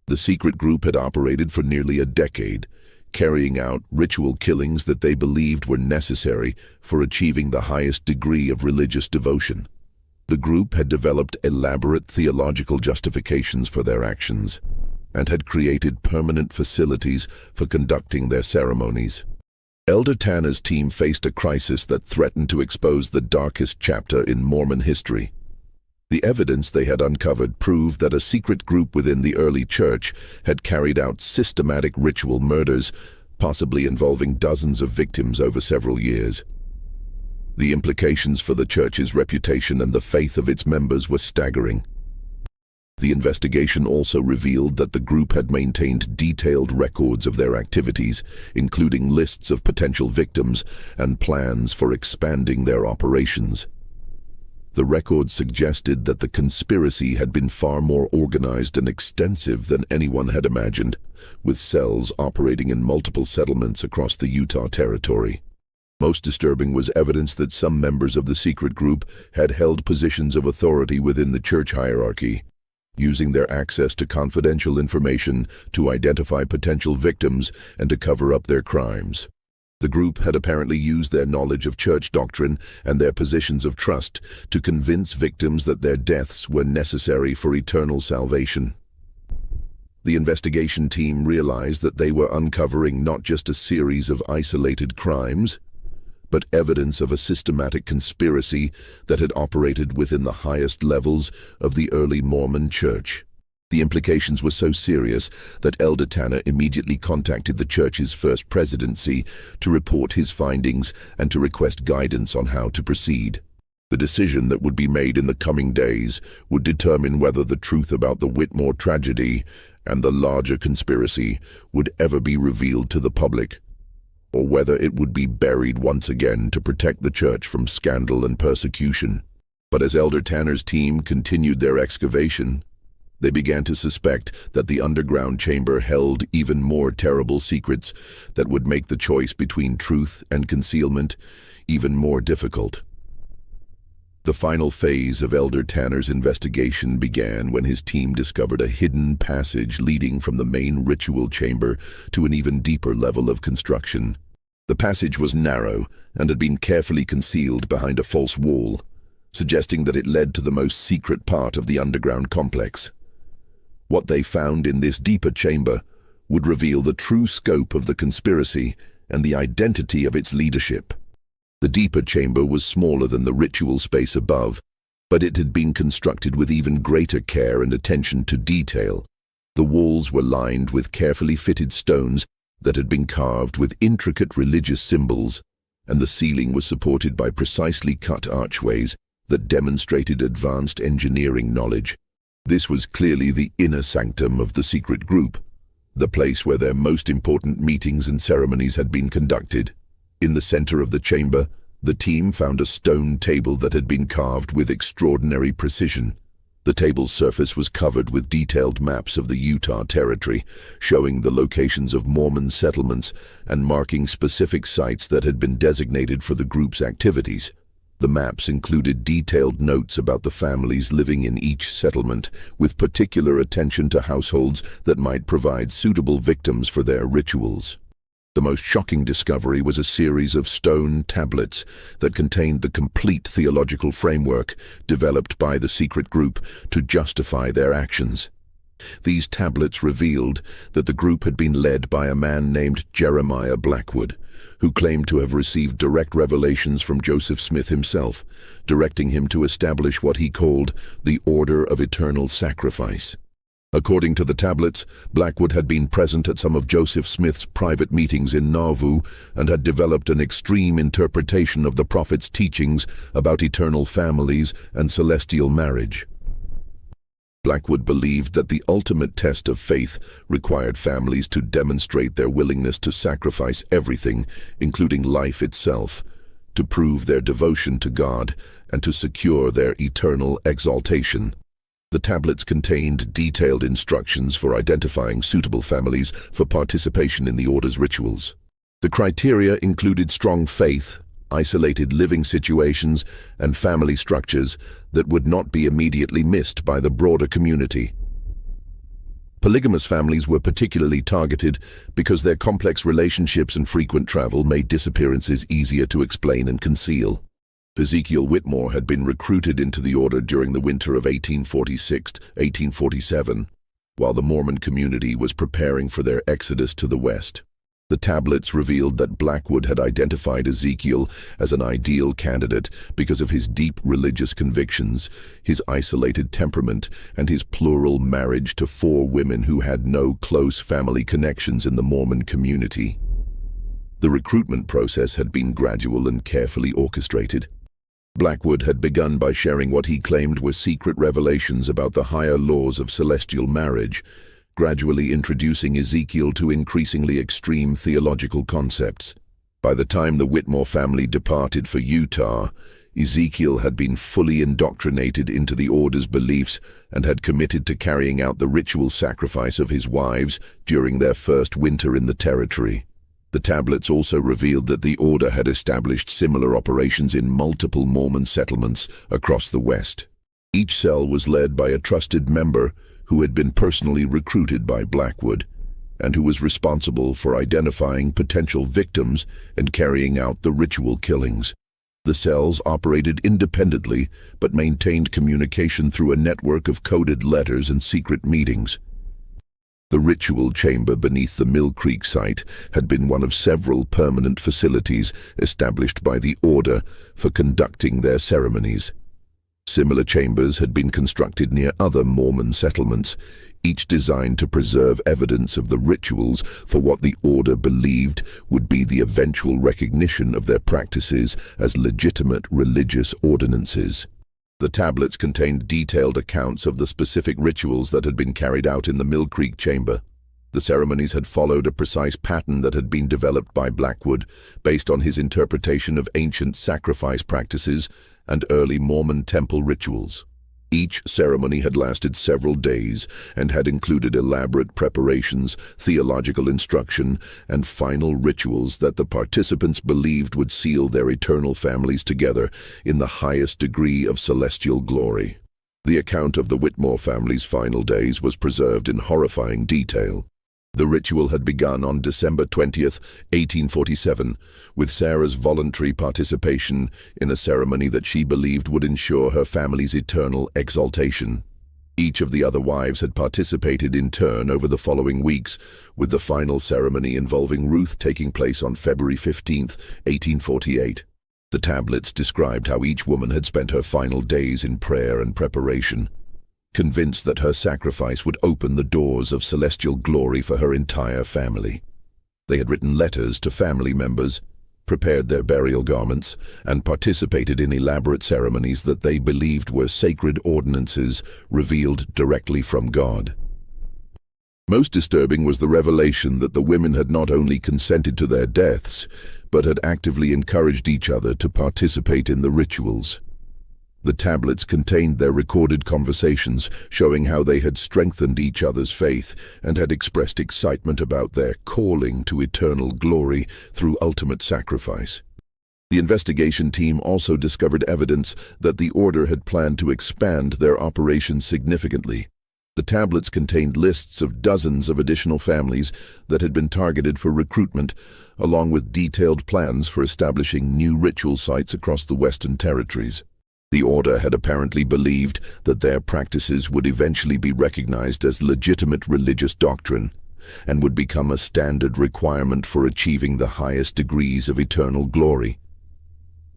The secret group had operated for nearly a decade, carrying out ritual killings that they believed were necessary for achieving the highest degree of religious devotion. The group had developed elaborate theological justifications for their actions, and had created permanent facilities for conducting their ceremonies. Elder Tanner's team faced a crisis that threatened to expose the darkest chapter in Mormon history. The evidence they had uncovered proved that a secret group within the early church had carried out systematic ritual murders, possibly involving dozens of victims over several years. The implications for the church's reputation and the faith of its members were staggering. The investigation also revealed that the group had maintained detailed records of their activities, including lists of potential victims and plans for expanding their operations. The records suggested that the conspiracy had been far more organized and extensive than anyone had imagined, with cells operating in multiple settlements across the Utah Territory. Most disturbing was evidence that some members of the secret group had held positions of authority within the church hierarchy, using their access to confidential information to identify potential victims and to cover up their crimes. The group had apparently used their knowledge of church doctrine and their positions of trust to convince victims that their deaths were necessary for eternal salvation. The investigation team realized that they were uncovering not just a series of isolated crimes, but evidence of a systematic conspiracy that had operated within the highest levels of the early Mormon Church. The implications were so serious that Elder Tanner immediately contacted the church's first presidency to report his findings and to request guidance on how to proceed. The decision that would be made in the coming days would determine whether the truth about the Whitmore tragedy and the larger conspiracy would ever be revealed to the public, or whether it would be buried once again to protect the church from scandal and persecution. But as Elder Tanner's team continued their excavation, they began to suspect that the underground chamber held even more terrible secrets that would make the choice between truth and concealment even more difficult. The final phase of Elder Tanner's investigation began when his team discovered a hidden passage leading from the main ritual chamber to an even deeper level of construction. The passage was narrow and had been carefully concealed behind a false wall, suggesting that it led to the most secret part of the underground complex. What they found in this deeper chamber would reveal the true scope of the conspiracy and the identity of its leadership. The deeper chamber was smaller than the ritual space above, but it had been constructed with even greater care and attention to detail. The walls were lined with carefully fitted stones that had been carved with intricate religious symbols, and the ceiling was supported by precisely cut archways that demonstrated advanced engineering knowledge. This was clearly the inner sanctum of the secret group, the place where their most important meetings and ceremonies had been conducted. In the center of the chamber, the team found a stone table that had been carved with extraordinary precision. The table's surface was covered with detailed maps of the Utah Territory, showing the locations of Mormon settlements and marking specific sites that had been designated for the group's activities. The maps included detailed notes about the families living in each settlement, with particular attention to households that might provide suitable victims for their rituals. The most shocking discovery was a series of stone tablets that contained the complete theological framework developed by the secret group to justify their actions. These tablets revealed that the group had been led by a man named Jeremiah Blackwood, who claimed to have received direct revelations from Joseph Smith himself, directing him to establish what he called the Order of Eternal Sacrifice. According to the tablets, Blackwood had been present at some of Joseph Smith's private meetings in Nauvoo and had developed an extreme interpretation of the prophet's teachings about eternal families and celestial marriage. Blackwood believed that the ultimate test of faith required families to demonstrate their willingness to sacrifice everything, including life itself, to prove their devotion to God and to secure their eternal exaltation. The tablets contained detailed instructions for identifying suitable families for participation in the order's rituals. The criteria included strong faith, isolated living situations, and family structures that would not be immediately missed by the broader community. Polygamous families were particularly targeted because their complex relationships and frequent travel made disappearances easier to explain and conceal. Ezekiel Whitmore had been recruited into the order during the winter of 1846-1847, while the Mormon community was preparing for their exodus to the west. The tablets revealed that Blackwood had identified Ezekiel as an ideal candidate because of his deep religious convictions, his isolated temperament, and his plural marriage to 4 women who had no close family connections in the Mormon community. The recruitment process had been gradual and carefully orchestrated. Blackwood had begun by sharing what he claimed were secret revelations about the higher laws of celestial marriage, gradually introducing Ezekiel to increasingly extreme theological concepts. By the time the Whitmore family departed for Utah, Ezekiel had been fully indoctrinated into the order's beliefs and had committed to carrying out the ritual sacrifice of his wives during their first winter in the territory. The tablets also revealed that the order had established similar operations in multiple Mormon settlements across the West. Each cell was led by a trusted member who had been personally recruited by Blackwood, and who was responsible for identifying potential victims and carrying out the ritual killings. The cells operated independently but maintained communication through a network of coded letters and secret meetings. The ritual chamber beneath the Mill Creek site had been one of several permanent facilities established by the Order for conducting their ceremonies. Similar chambers had been constructed near other Mormon settlements, each designed to preserve evidence of the rituals for what the Order believed would be the eventual recognition of their practices as legitimate religious ordinances. The tablets contained detailed accounts of the specific rituals that had been carried out in the Mill Creek chamber. The ceremonies had followed a precise pattern that had been developed by Blackwood based on his interpretation of ancient sacrifice practices and early Mormon temple rituals. Each ceremony had lasted several days and had included elaborate preparations, theological instruction, and final rituals that the participants believed would seal their eternal families together in the highest degree of celestial glory. The account of the Whitmore family's final days was preserved in horrifying detail. The ritual had begun on December 20th, 1847, with Sarah's voluntary participation in a ceremony that she believed would ensure her family's eternal exaltation. Each of the other wives had participated in turn over the following weeks, with the final ceremony involving Ruth taking place on February 15th, 1848. The tablets described how each woman had spent her final days in prayer and preparation, convinced that her sacrifice would open the doors of celestial glory for her entire family. They had written letters to family members, prepared their burial garments, and participated in elaborate ceremonies that they believed were sacred ordinances revealed directly from God. Most disturbing was the revelation that the women had not only consented to their deaths, but had actively encouraged each other to participate in the rituals. The tablets contained their recorded conversations, showing how they had strengthened each other's faith and had expressed excitement about their calling to eternal glory through ultimate sacrifice. The investigation team also discovered evidence that the Order had planned to expand their operations significantly. The tablets contained lists of dozens of additional families that had been targeted for recruitment, along with detailed plans for establishing new ritual sites across the Western Territories. The Order had apparently believed that their practices would eventually be recognized as legitimate religious doctrine and would become a standard requirement for achieving the highest degrees of eternal glory.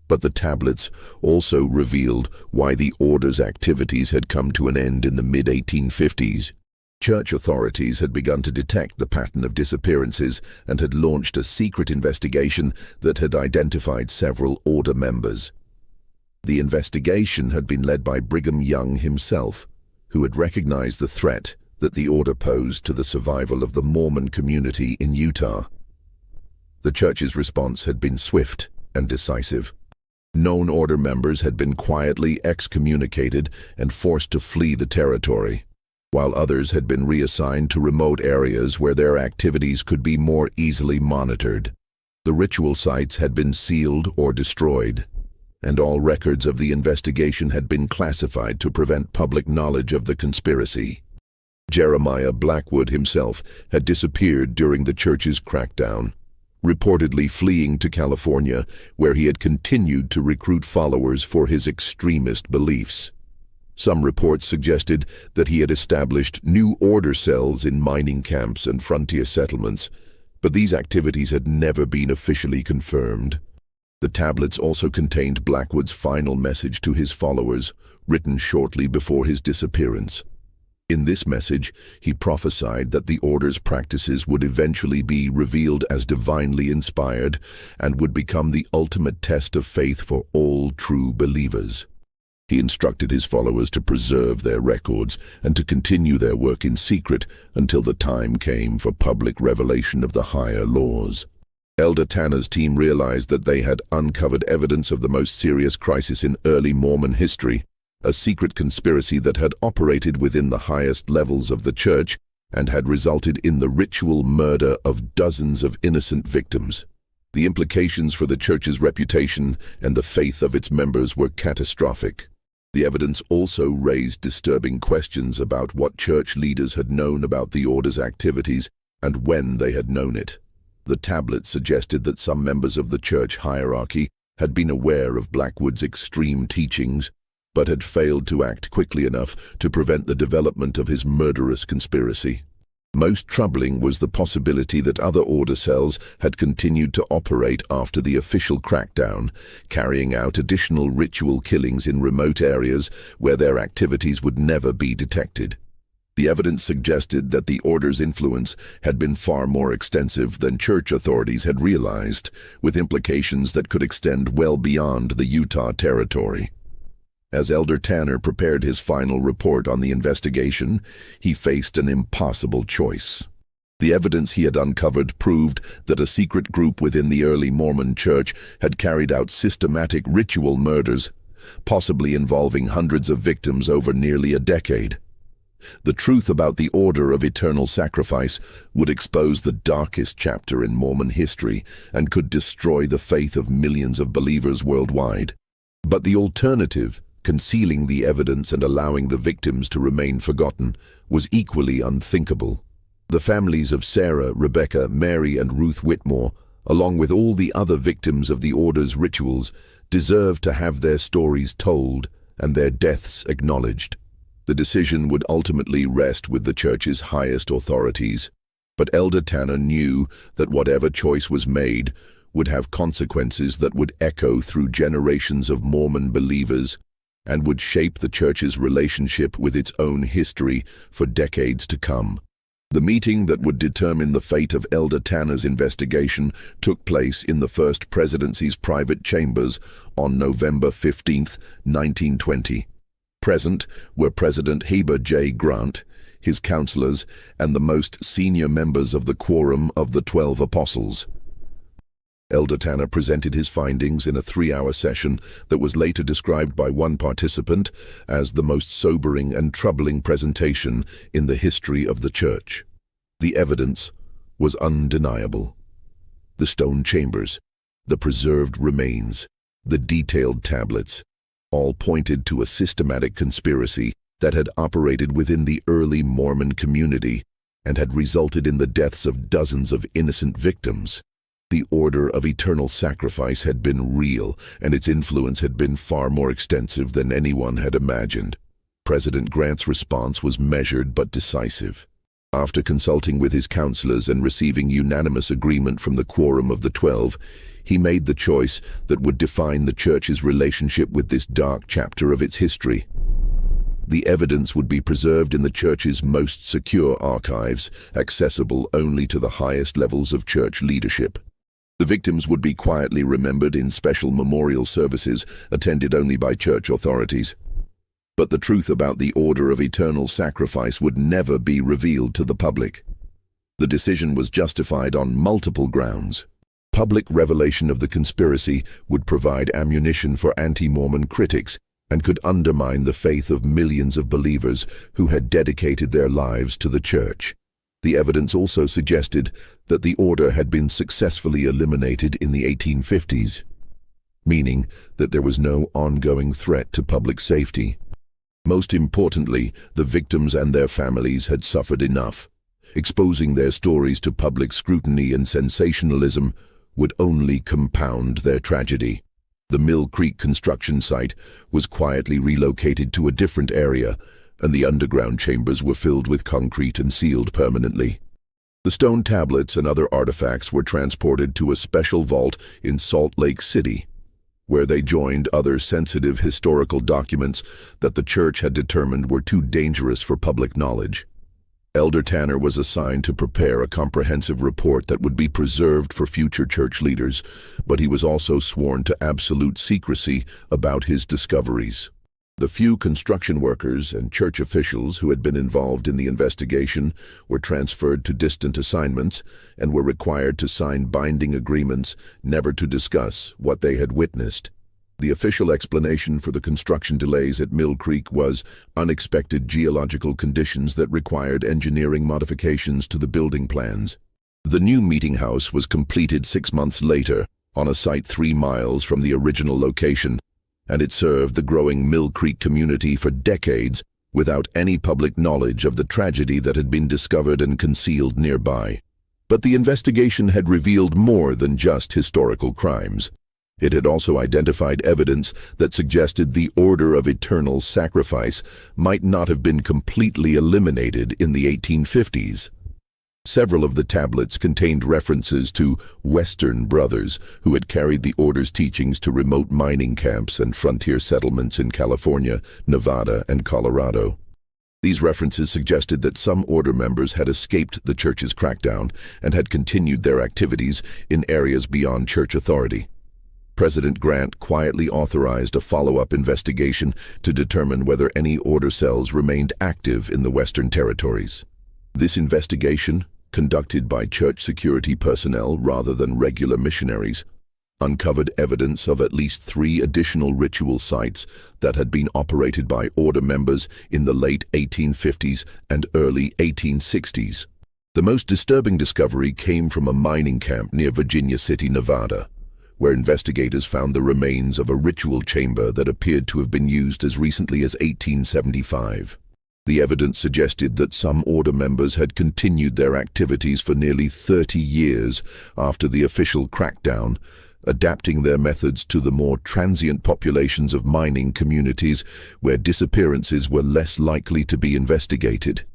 But the tablets also revealed why the Order's activities had come to an end in the mid-1850s. Church authorities had begun to detect the pattern of disappearances and had launched a secret investigation that had identified several Order members. The investigation had been led by Brigham Young himself, who had recognized the threat that the Order posed to the survival of the Mormon community in Utah. The church's response had been swift and decisive. Known Order members had been quietly excommunicated and forced to flee the territory, while others had been reassigned to remote areas where their activities could be more easily monitored. The ritual sites had been sealed or destroyed, and all records of the investigation had been classified to prevent public knowledge of the conspiracy. Jeremiah Blackwood himself had disappeared during the church's crackdown, reportedly fleeing to California, where he had continued to recruit followers for his extremist beliefs. Some reports suggested that he had established new Order cells in mining camps and frontier settlements, but these activities had never been officially confirmed. The tablets also contained Blackwood's final message to his followers, written shortly before his disappearance. In this message, he prophesied that the order's practices would eventually be revealed as divinely inspired and would become the ultimate test of faith for all true believers. He instructed his followers to preserve their records and to continue their work in secret until the time came for public revelation of the higher laws. Elder Tanner's team realized that they had uncovered evidence of the most serious crisis in early Mormon history, a secret conspiracy that had operated within the highest levels of the church and had resulted in the ritual murder of dozens of innocent victims. The implications for the church's reputation and the faith of its members were catastrophic. The evidence also raised disturbing questions about what church leaders had known about the order's activities and when they had known it. The tablets suggested that some members of the church hierarchy had been aware of Blackwood's extreme teachings, but had failed to act quickly enough to prevent the development of his murderous conspiracy. Most troubling was the possibility that other order cells had continued to operate after the official crackdown, carrying out additional ritual killings in remote areas where their activities would never be detected. The evidence suggested that the order's influence had been far more extensive than church authorities had realized, with implications that could extend well beyond the Utah territory. As Elder Tanner prepared his final report on the investigation, he faced an impossible choice. The evidence he had uncovered proved that a secret group within the early Mormon church had carried out systematic ritual murders, possibly involving hundreds of victims over nearly a decade. The truth about the Order of Eternal Sacrifice would expose the darkest chapter in Mormon history and could destroy the faith of millions of believers worldwide. But the alternative, concealing the evidence and allowing the victims to remain forgotten, was equally unthinkable. The families of Sarah, Rebecca, Mary, and Ruth Whitmore, along with all the other victims of the Order's rituals, deserved to have their stories told and their deaths acknowledged. The decision would ultimately rest with the church's highest authorities, but Elder Tanner knew that whatever choice was made would have consequences that would echo through generations of Mormon believers and would shape the church's relationship with its own history for decades to come. The meeting that would determine the fate of Elder Tanner's investigation took place in the First Presidency's private chambers on November 15, 1920. Present were President Heber J. Grant, his counselors, and the most senior members of the Quorum of the 12 Apostles. Elder Tanner presented his findings in a 3-hour session that was later described by one participant as the most sobering and troubling presentation in the history of the church. The evidence was undeniable. The stone chambers, the preserved remains, the detailed tablets, all pointed to a systematic conspiracy that had operated within the early Mormon community and had resulted in the deaths of dozens of innocent victims. The Order of Eternal Sacrifice had been real, and its influence had been far more extensive than anyone had imagined. President Grant's response was measured but decisive. After consulting with his counselors and receiving unanimous agreement from the Quorum of the 12, he made the choice that would define the church's relationship with this dark chapter of its history. The evidence would be preserved in the church's most secure archives, accessible only to the highest levels of church leadership. The victims would be quietly remembered in special memorial services attended only by church authorities. But the truth about the Order of Eternal Sacrifice would never be revealed to the public. The decision was justified on multiple grounds. Public revelation of the conspiracy would provide ammunition for anti-Mormon critics and could undermine the faith of millions of believers who had dedicated their lives to the church. The evidence also suggested that the order had been successfully eliminated in the 1850s, meaning that there was no ongoing threat to public safety. Most importantly, the victims and their families had suffered enough. Exposing their stories to public scrutiny and sensationalism would only compound their tragedy. The Mill Creek construction site was quietly relocated to a different area, and the underground chambers were filled with concrete and sealed permanently. The stone tablets and other artifacts were transported to a special vault in Salt Lake City. where they joined other sensitive historical documents that the church had determined were too dangerous for public knowledge. Elder Tanner was assigned to prepare a comprehensive report that would be preserved for future church leaders, but he was also sworn to absolute secrecy about his discoveries. The few construction workers and church officials who had been involved in the investigation were transferred to distant assignments and were required to sign binding agreements never to discuss what they had witnessed. The official explanation for the construction delays at Mill Creek was unexpected geological conditions that required engineering modifications to the building plans. The new meeting house was completed 6 months later on a site 3 miles from the original location, and it served the growing Mill Creek community for decades without any public knowledge of the tragedy that had been discovered and concealed nearby. But the investigation had revealed more than just historical crimes. It had also identified evidence that suggested the order of eternal sacrifice might not have been completely eliminated in the 1850s. Several of the tablets contained references to Western brothers who had carried the order's teachings to remote mining camps and frontier settlements in California, Nevada, and Colorado. These references suggested that some order members had escaped the church's crackdown and had continued their activities in areas beyond church authority. President Grant quietly authorized a follow-up investigation to determine whether any order cells remained active in the Western territories. This investigation, conducted by church security personnel rather than regular missionaries, uncovered evidence of at least 3 additional ritual sites that had been operated by order members in the late 1850s and early 1860s. The most disturbing discovery came from a mining camp near Virginia City, Nevada, where investigators found the remains of a ritual chamber that appeared to have been used as recently as 1875. The evidence suggested that some order members had continued their activities for nearly 30 years after the official crackdown, adapting their methods to the more transient populations of mining communities where disappearances were less likely to be investigated.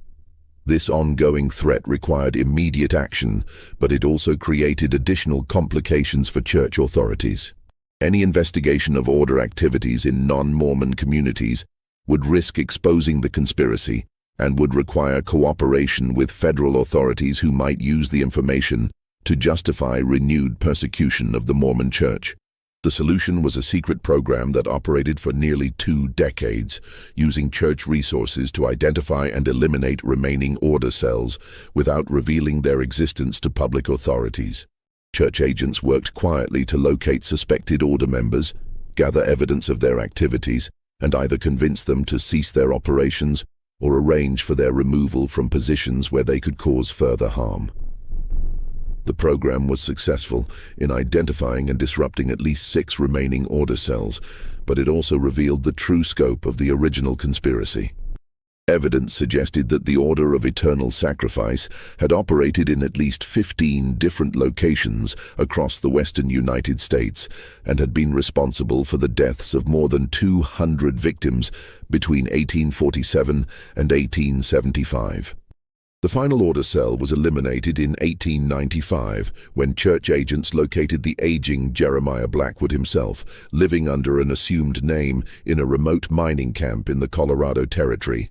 This ongoing threat required immediate action, but it also created additional complications for church authorities. Any investigation of order activities in non-Mormon communities would risk exposing the conspiracy and would require cooperation with federal authorities who might use the information to justify renewed persecution of the Mormon Church. The solution was a secret program that operated for nearly 2 decades, using church resources to identify and eliminate remaining order cells without revealing their existence to public authorities. Church agents worked quietly to locate suspected order members, gather evidence of their activities, and either convince them to cease their operations or arrange for their removal from positions where they could cause further harm. The program was successful in identifying and disrupting at least 6 remaining order cells, but it also revealed the true scope of the original conspiracy. Evidence suggested that the Order of Eternal Sacrifice had operated in at least 15 different locations across the western United States and had been responsible for the deaths of more than 200 victims between 1847 and 1875. The final order cell was eliminated in 1895 when church agents located the aging Jeremiah Blackwood himself, living under an assumed name in a remote mining camp in the Colorado Territory.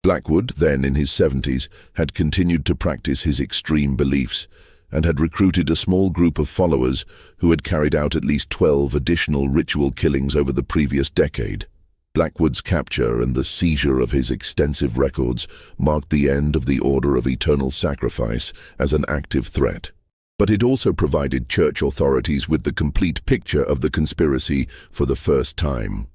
Blackwood, then in his 70s, had continued to practice his extreme beliefs and had recruited a small group of followers who had carried out at least 12 additional ritual killings over the previous decade. Blackwood's capture and the seizure of his extensive records marked the end of the Order of Eternal Sacrifice as an active threat. But it also provided church authorities with the complete picture of the conspiracy for the first time.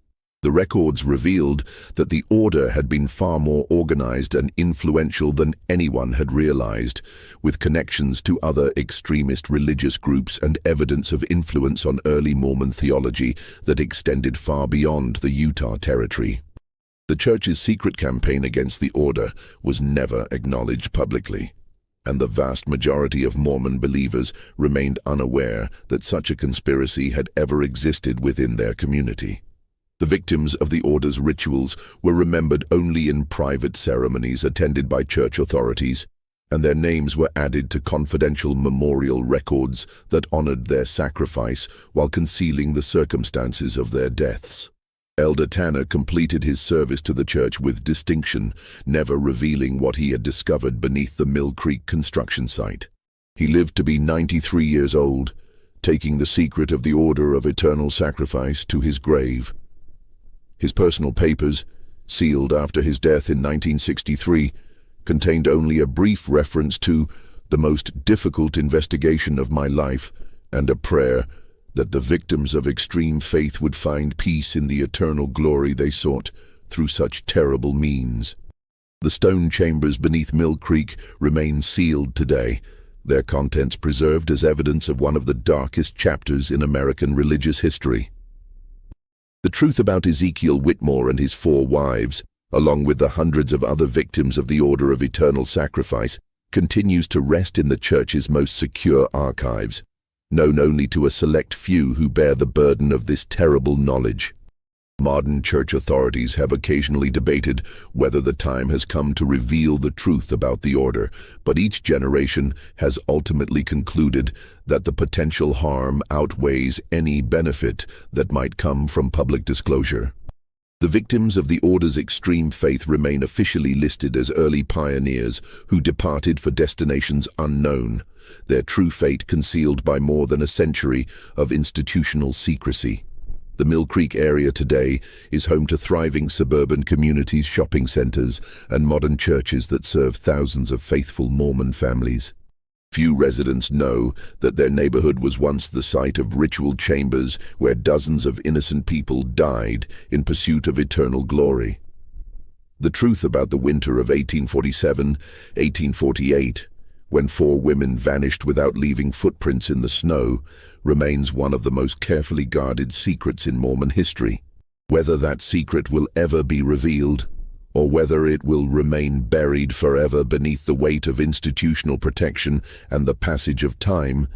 The records revealed that the order had been far more organized and influential than anyone had realized, with connections to other extremist religious groups and evidence of influence on early Mormon theology that extended far beyond the Utah Territory. The church's secret campaign against the order was never acknowledged publicly, and the vast majority of Mormon believers remained unaware that such a conspiracy had ever existed within their community. The victims of the order's rituals were remembered only in private ceremonies attended by church authorities, and their names were added to confidential memorial records that honored their sacrifice while concealing the circumstances of their deaths. Elder Tanner completed his service to the church with distinction, never revealing what he had discovered beneath the Mill Creek construction site. He lived to be 93 years old, taking the secret of the Order of Eternal Sacrifice to his grave. His personal papers, sealed after his death in 1963, contained only a brief reference to the most difficult investigation of my life and a prayer that the victims of extreme faith would find peace in the eternal glory they sought through such terrible means. The stone chambers beneath Mill Creek remain sealed today, their contents preserved as evidence of one of the darkest chapters in American religious history. The truth about Ezekiel Whitmore and his 4 wives, along with the hundreds of other victims of the Order of Eternal Sacrifice, continues to rest in the Church's most secure archives, known only to a select few who bear the burden of this terrible knowledge. Modern Church authorities have occasionally debated whether the time has come to reveal the truth about the Order, but each generation has ultimately concluded that the potential harm outweighs any benefit that might come from public disclosure. The victims of the Order's extreme faith remain officially listed as early pioneers who departed for destinations unknown, their true fate concealed by more than a century of institutional secrecy. The Mill Creek area today is home to thriving suburban communities, shopping centers, and modern churches that serve thousands of faithful Mormon families. Few residents know that their neighborhood was once the site of ritual chambers where dozens of innocent people died in pursuit of eternal glory. The truth about the winter of 1847-1848, when 4 women vanished without leaving footprints in the snow, remains one of the most carefully guarded secrets in Mormon history. Whether that secret will ever be revealed, or whether it will remain buried forever beneath the weight of institutional protection and the passage of time,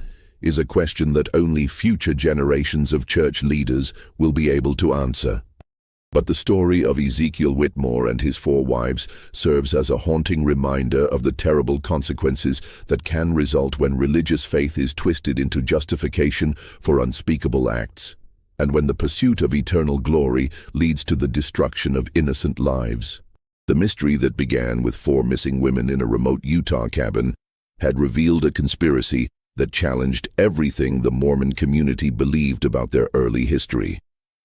is a question that only future generations of church leaders will be able to answer. But the story of Ezekiel Whitmore and his 4 wives serves as a haunting reminder of the terrible consequences that can result when religious faith is twisted into justification for unspeakable acts, and when the pursuit of eternal glory leads to the destruction of innocent lives. The mystery that began with 4 missing women in a remote Utah cabin had revealed a conspiracy that challenged everything the Mormon community believed about their early history.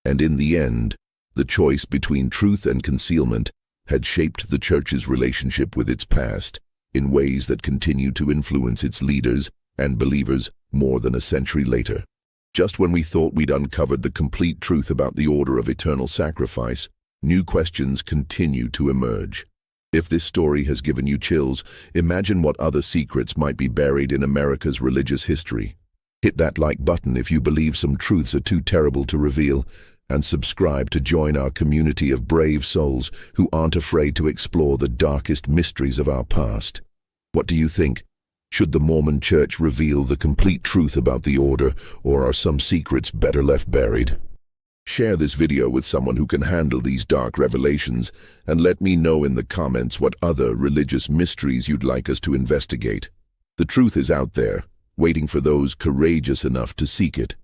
And in the end, the choice between truth and concealment had shaped the Church's relationship with its past in ways that continue to influence its leaders and believers more than a century later. Just when we thought we'd uncovered the complete truth about the Order of Eternal Sacrifice, new questions continue to emerge. If this story has given you chills, imagine what other secrets might be buried in America's religious history. Hit that like button if you believe some truths are too terrible to reveal, and subscribe to join our community of brave souls who aren't afraid to explore the darkest mysteries of our past. What do you think? Should the Mormon Church reveal the complete truth about the Order, or are some secrets better left buried? Share this video with someone who can handle these dark revelations, and let me know in the comments what other religious mysteries you'd like us to investigate. The truth is out there, waiting for those courageous enough to seek it.